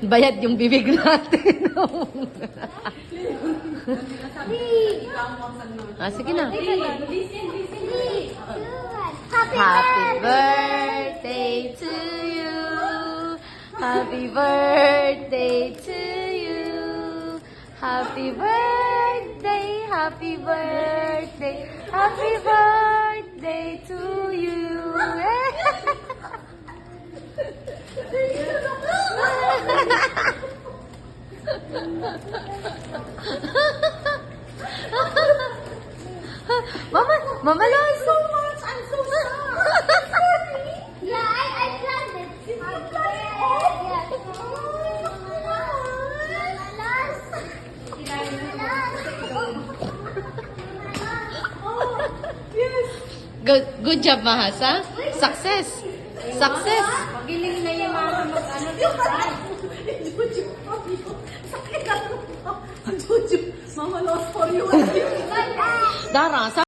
Bayad yung bibig natin. Sige na. Happy birthday to you. Happy birthday to you. Happy birthday, happy birthday, happy birthday to you. Mama loves so much. I'm so sorry. Yeah, I planned it. You planned it all? Yeah. Good job, Mahasa. Success. Success. Magiling na yung mga mag-ano. Sakit ako. Jojo, mama lost for you. Dara,